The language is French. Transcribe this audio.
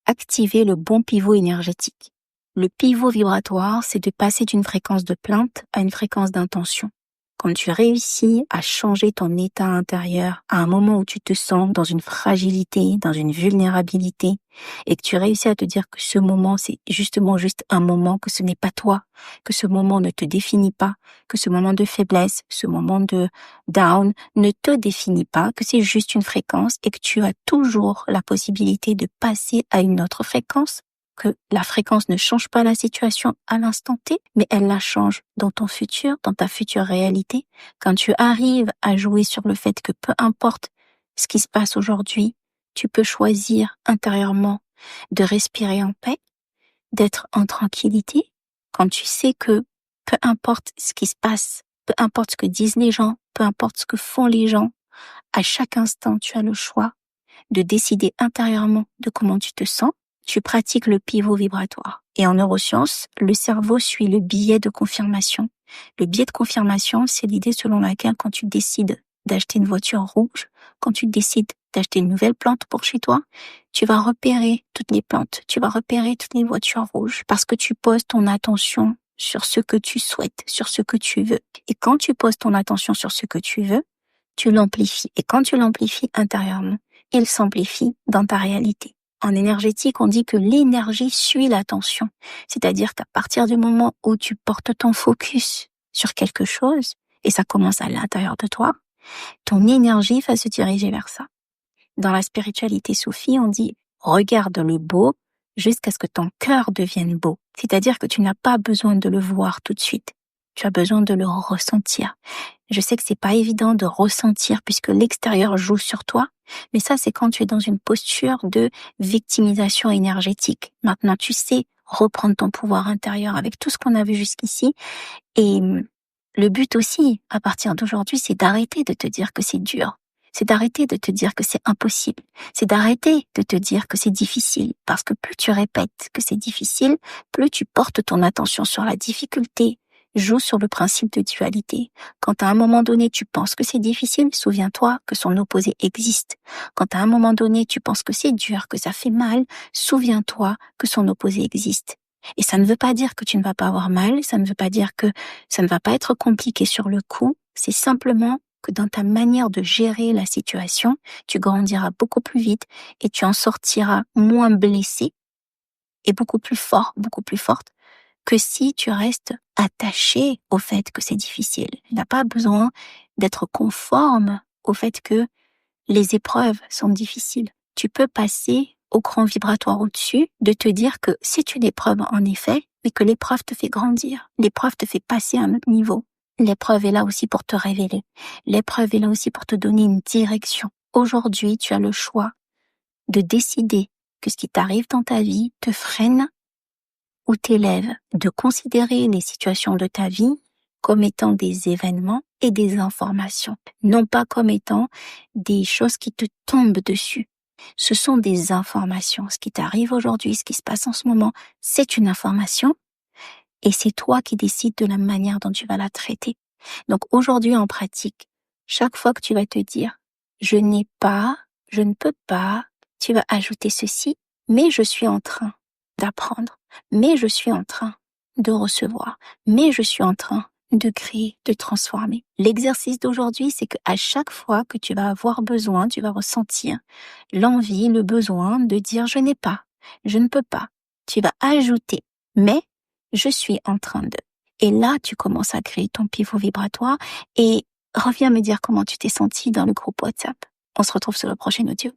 activer le bon pivot énergétique. Le pivot vibratoire, c'est de passer d'une fréquence de plainte à une fréquence d'intention. Quand tu réussis à changer ton état intérieur à un moment où tu te sens dans une fragilité, dans une vulnérabilité, et que tu réussis à te dire que ce moment, c'est justement juste un moment, que ce n'est pas toi, que ce moment ne te définit pas, que ce moment de faiblesse, ce moment de down ne te définit pas, que c'est juste une fréquence et que tu as toujours la possibilité de passer à une autre fréquence, que la fréquence ne change pas la situation à l'instant T, mais elle la change dans ton futur, dans ta future réalité. Quand tu arrives à jouer sur le fait que peu importe ce qui se passe aujourd'hui, tu peux choisir intérieurement de respirer en paix, d'être en tranquillité, quand tu sais que peu importe ce qui se passe, peu importe ce que disent les gens, peu importe ce que font les gens, à chaque instant, tu as le choix de décider intérieurement de comment tu te sens. Tu pratiques le pivot vibratoire. Et en neurosciences, le cerveau suit le biais de confirmation. Le biais de confirmation, c'est l'idée selon laquelle quand tu décides d'acheter une voiture rouge, quand tu décides d'acheter une nouvelle plante pour chez toi, tu vas repérer toutes les plantes, tu vas repérer toutes les voitures rouges parce que tu poses ton attention sur ce que tu souhaites, sur ce que tu veux. Et quand tu poses ton attention sur ce que tu veux, tu l'amplifies. Et quand tu l'amplifies intérieurement, il s'amplifie dans ta réalité. En énergétique, on dit que l'énergie suit l'attention. C'est-à-dire qu'à partir du moment où tu portes ton focus sur quelque chose, et ça commence à l'intérieur de toi, ton énergie va se diriger vers ça. Dans la spiritualité soufie, on dit « regarde le beau jusqu'à ce que ton cœur devienne beau ». C'est-à-dire que tu n'as pas besoin de le voir tout de suite. Tu as besoin de le ressentir. Je sais que c'est pas évident de ressentir puisque l'extérieur joue sur toi, mais ça c'est quand tu es dans une posture de victimisation énergétique. Maintenant tu sais reprendre ton pouvoir intérieur avec tout ce qu'on a vu jusqu'ici et le but aussi à partir d'aujourd'hui c'est d'arrêter de te dire que c'est dur. C'est d'arrêter de te dire que c'est impossible. C'est d'arrêter de te dire que c'est difficile. Parce que plus tu répètes que c'est difficile, plus tu portes ton attention sur la difficulté. Joue sur le principe de dualité. Quand à un moment donné tu penses que c'est difficile, souviens-toi que son opposé existe. Quand à un moment donné tu penses que c'est dur, que ça fait mal, souviens-toi que son opposé existe. Et ça ne veut pas dire que tu ne vas pas avoir mal, ça ne veut pas dire que ça ne va pas être compliqué sur le coup, c'est simplement que dans ta manière de gérer la situation, tu grandiras beaucoup plus vite et tu en sortiras moins blessé et beaucoup plus fort, beaucoup plus forte que si tu restes attaché au fait que c'est difficile. Tu n'as pas besoin d'être conforme au fait que les épreuves sont difficiles. Tu peux passer au cran vibratoire au-dessus, de te dire que c'est une épreuve en effet, mais que l'épreuve te fait grandir. L'épreuve te fait passer à un autre niveau. L'épreuve est là aussi pour te révéler. L'épreuve est là aussi pour te donner une direction. Aujourd'hui, tu as le choix de décider que ce qui t'arrive dans ta vie te freine ou t'élève, de considérer les situations de ta vie comme étant des événements et des informations, non pas comme étant des choses qui te tombent dessus. Ce sont des informations. Ce qui t'arrive aujourd'hui, ce qui se passe en ce moment, c'est une information et c'est toi qui décides de la manière dont tu vas la traiter. Donc aujourd'hui en pratique, chaque fois que tu vas te dire « je n'ai pas, je ne peux pas », tu vas ajouter ceci « mais je suis en train d'apprendre, mais je suis en train de recevoir, mais je suis en train de créer, de transformer. » L'exercice d'aujourd'hui, c'est qu'à chaque fois que tu vas avoir besoin, tu vas ressentir l'envie, le besoin de dire « je n'ai pas, je ne peux pas ». Tu vas ajouter « mais je suis en train de ». Et là, tu commences à créer ton pivot vibratoire et reviens me dire comment tu t'es senti dans le groupe WhatsApp. On se retrouve sur le prochain audio.